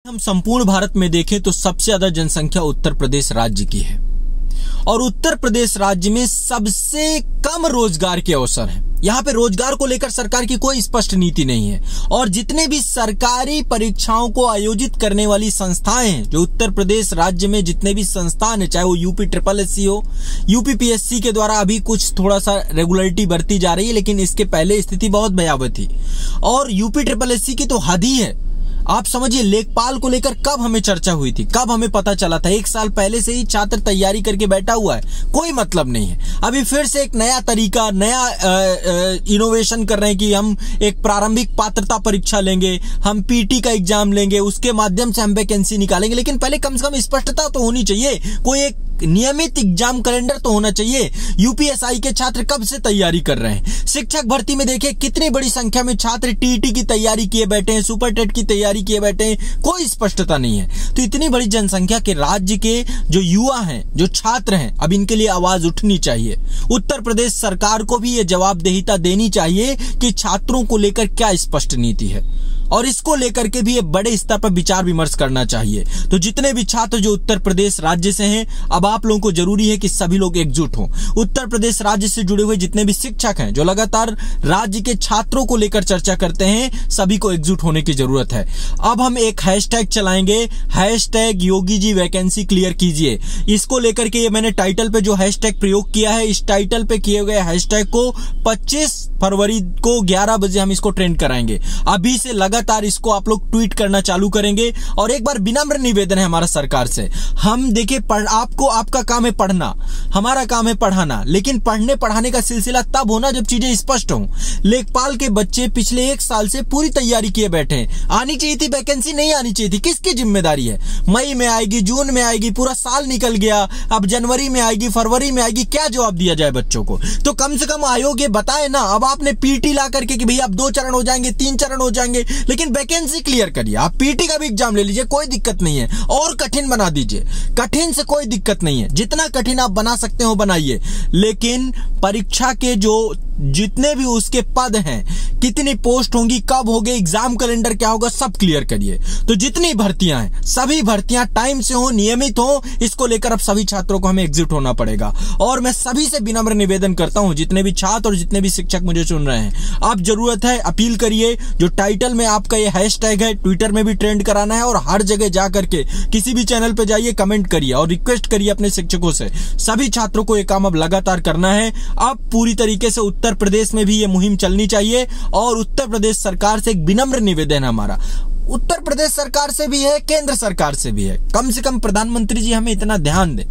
हम संपूर्ण भारत में देखें तो सबसे ज्यादा जनसंख्या उत्तर प्रदेश राज्य की है और उत्तर प्रदेश राज्य में सबसे कम रोजगार के अवसर हैं। यहाँ पे रोजगार को लेकर सरकार की कोई स्पष्ट नीति नहीं है और जितने भी सरकारी परीक्षाओं को आयोजित करने वाली संस्थाएं हैं जो उत्तर प्रदेश राज्य में जितने भी संस्थान है, चाहे वो यूपी SSS हो, यूपी PSC के द्वारा अभी कुछ थोड़ा सा रेगुलरिटी बरती जा रही है, लेकिन इसके पहले स्थिति बहुत भयावह थी और यूपी SSS की तो हद ही है। आप समझिए, लेखपाल को लेकर कब हमें चर्चा हुई थी, कब हमें पता चला था? 1 साल पहले से ही छात्र तैयारी करके बैठा हुआ है, कोई मतलब नहीं है। अभी फिर से एक नया तरीका, नया इनोवेशन कर रहे हैं कि हम एक प्रारंभिक पात्रता परीक्षा लेंगे, हम PT का एग्जाम लेंगे, उसके माध्यम से हम वैकेंसी निकालेंगे। लेकिन पहले कम से कम स्पष्टता तो होनी चाहिए, कोई एक नियमित एग्जाम कैलेंडर तो होना चाहिए। UPSI के छात्र कब से तैयारी कर रहे हैं? शिक्षक भर्ती में देखिए कितनी बड़ी संख्या में छात्र TET की तैयारी किए बैठे हैं, सुपर टेट की तैयारी किए बैठे हैं, कोई स्पष्टता नहीं है। तो इतनी बड़ी जनसंख्या के राज्य के जो युवा हैं, जो छात्र हैं, अब इनके लिए आवाज उठनी चाहिए। उत्तर प्रदेश सरकार को भी ये जवाबदेहिता देनी चाहिए कि छात्रों को लेकर क्या स्पष्ट नीति है और इसको लेकर के भी ये बड़े स्तर पर विचार विमर्श करना चाहिए। तो जितने भी छात्र जो उत्तर प्रदेश राज्य से हैं, अब आप लोगों को जरूरी है कि सभी लोग एकजुट हों। उत्तर प्रदेश राज्य से जुड़े हुए जितने भी शिक्षक हैं जो लगातार राज्य के छात्रों को लेकर चर्चा करते हैं, सभी को एकजुट होने की जरूरत है। अब हम एक हैशटैग चलाएंगे, #योगी जी वैकेंसी क्लियर कीजिए। इसको लेकर के ये मैंने टाइटल पे जो हैशटैग प्रयोग किया है, इस टाइटल पे किए गए हैशटैग को 25 फरवरी को 11 बजे हम इसको ट्रेंड कराएंगे। अभी से लगातार इसको आप लोग ट्वीट करना चालू करेंगे। और एक बार विनम्र निवेदन है हमारा सरकार से, हम देखिए आपका काम है पढ़ना, हमारा काम है पढ़ाना, लेकिन पढ़ने पढ़ाने का सिलसिला तब होना जब चीजें स्पष्ट हों। लेखपाल के बच्चे पिछले 1 साल से पूरी तैयारी किए बैठे हैं, आनी चाहिए थी वैकेंसी, नहीं आनी चाहिए थी, किसकी जिम्मेदारी है? मई में आएगी, जून में आएगी, पूरा साल निकल गया, अब जनवरी में आएगी, फरवरी में आएगी, क्या जवाब दिया जाए बच्चों को? तो कम से कम आयोग ये बताए ना। अब आपने PT ला करके कि भैया अब 2 चरण हो जाएंगे, 3 चरण हो जाएंगे, लेकिन वैकेंसी क्लियर करिए। आप PT का भी एग्जाम ले लीजिए, कोई दिक्कत नहीं है, और कठिन बना दीजिए, कठिन से कोई दिक्कत नहीं है, जितना कठिन आप बना सकते हो बनाइए, लेकिन परीक्षा के जो जितने भी उसके पद हैं, कितनी पोस्ट होंगी, कब होंगे, एग्जाम कैलेंडर क्या होगा, सब क्लियर करिए। तो जितनी भर्तियां हैं, सभी भर्तियां टाइम से हो, नियमित हो, इसको लेकर अब सभी छात्रों को हमें एग्जिट होना पड़ेगा। और मैं सभी से विनम्र निवेदन करता हूं, जितने भी छात्र और जितने भी शिक्षक मुझे सुन रहे हैं, अब जरूरत है, अपील करिए, जो टाइटल में आपका ये हैशटैग है, ट्विटर में भी ट्रेंड कराना है और हर जगह जाकर के किसी भी चैनल पे जाइए, कमेंट करिए और रिक्वेस्ट करिए अपने शिक्षकों से। सभी छात्रों को ये काम अब लगातार करना है। अब पूरी तरीके से उत्तर प्रदेश में भी ये मुहिम चलनी चाहिए और उत्तर प्रदेश सरकार से एक विनम्र निवेदन है हमारा, उत्तर प्रदेश सरकार से भी है, केंद्र सरकार से भी है, कम से कम प्रधानमंत्री जी हमें इतना ध्यान दें।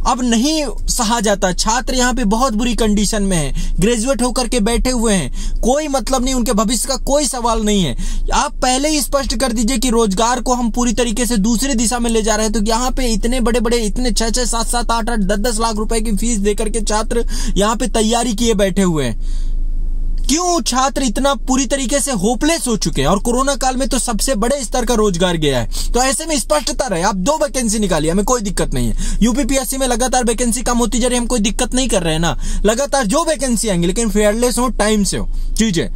अब नहीं सहा जाता, छात्र यहाँ पे बहुत बुरी कंडीशन में है, ग्रेजुएट होकर के बैठे हुए हैं, कोई मतलब नहीं, उनके भविष्य का कोई सवाल नहीं है। आप पहले ही स्पष्ट कर दीजिए कि रोजगार को हम पूरी तरीके से दूसरी दिशा में ले जा रहे हैं। तो यहाँ पे इतने बड़े बड़े, इतने 6-6, 7-7, 8-8, 10-10 लाख रुपए की फीस देकर के छात्र यहाँ पे तैयारी किए बैठे हुए हैं। क्यों छात्र इतना पूरी तरीके से होपलेस हो चुके हैं? और कोरोना काल में तो सबसे बड़े स्तर का रोजगार गया है। तो ऐसे में स्पष्टता रहे, आप 2 वैकेंसी निकालिए, हमें कोई दिक्कत नहीं है। यूपी PSC में लगातार वैकेंसी कम होती जा रही है, हम कोई दिक्कत नहीं कर रहे हैं ना, लगातार जो वैकेंसी आएंगी, लेकिन फेयरलेस हो, टाइम से हो चीजें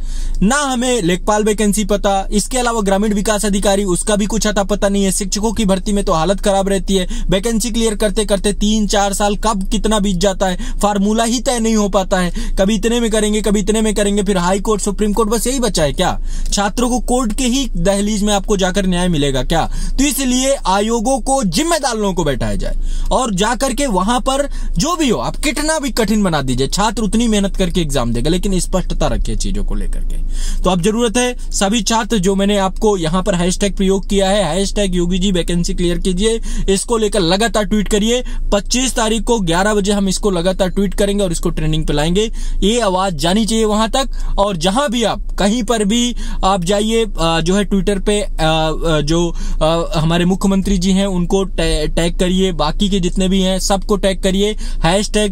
ना। हमें लेखपाल वैकेंसी पता, इसके अलावा ग्रामीण विकास अधिकारी, उसका भी कुछ अता पता नहीं है। शिक्षकों की भर्ती में तो हालत खराब रहती है, वैकेंसी क्लियर करते करते 3-4 साल कब कितना बीत जाता है, फार्मूला ही तय नहीं हो पाता है। कभी इतने में करेंगे, कभी इतने में करेंगे, फिर हाई कोर्ट, सुप्रीम कोर्ट, बस यही बचा है क्या? छात्रों को कोर्ट के ही दहलीज में आपको जाकर न्याय मिलेगा क्या? तो इसलिए आयोगों को, जिम्मेदार लोगों को बैठाया जाए और जाकर के वहां पर जो भी हो, आप कितना भी कठिन बना दीजिए, छात्र उतनी मेहनत करके एग्जाम देगा, लेकिन स्पष्टता रखिए चीजों को लेकर के। तो अब जरूरत है सभी छात्र, जो मैंने आपको यहां पर हैशटैग प्रयोग किया है, #योगी जी वैकेंसी क्लियर कीजिए, इसको लेकर लगातार ट्वीट करिए। 25 तारीख को 11 बजे हम इसको लगातार ट्वीट करेंगे और इसको ट्रेंडिंग पे लाएंगे। ये आवाज जानी चाहिए वहां तक। और जहां भी आप कहीं पर भी आप जाइए, जो है ट्विटर पे जो हमारे मुख्यमंत्री जी हैं उनको टैग करिए, बाकी के जितने भी हैं सबको टैग करिए,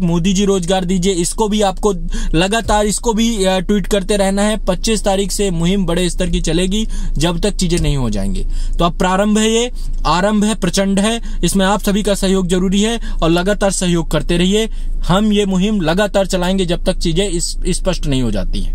#मोदी जी रोजगार दीजिए, इसको भी आपको लगातार इसको भी ट्वीट करते रहना है। 25 तारीख से मुहिम बड़े स्तर की चलेगी जब तक चीजें नहीं हो जाएंगी। तो अब प्रारंभ है, ये आरंभ है, प्रचंड है, इसमें आप सभी का सहयोग जरूरी है और लगातार सहयोग करते रहिए। हम ये मुहिम लगातार चलाएंगे जब तक चीजें स्पष्ट नहीं हो जाती हैं।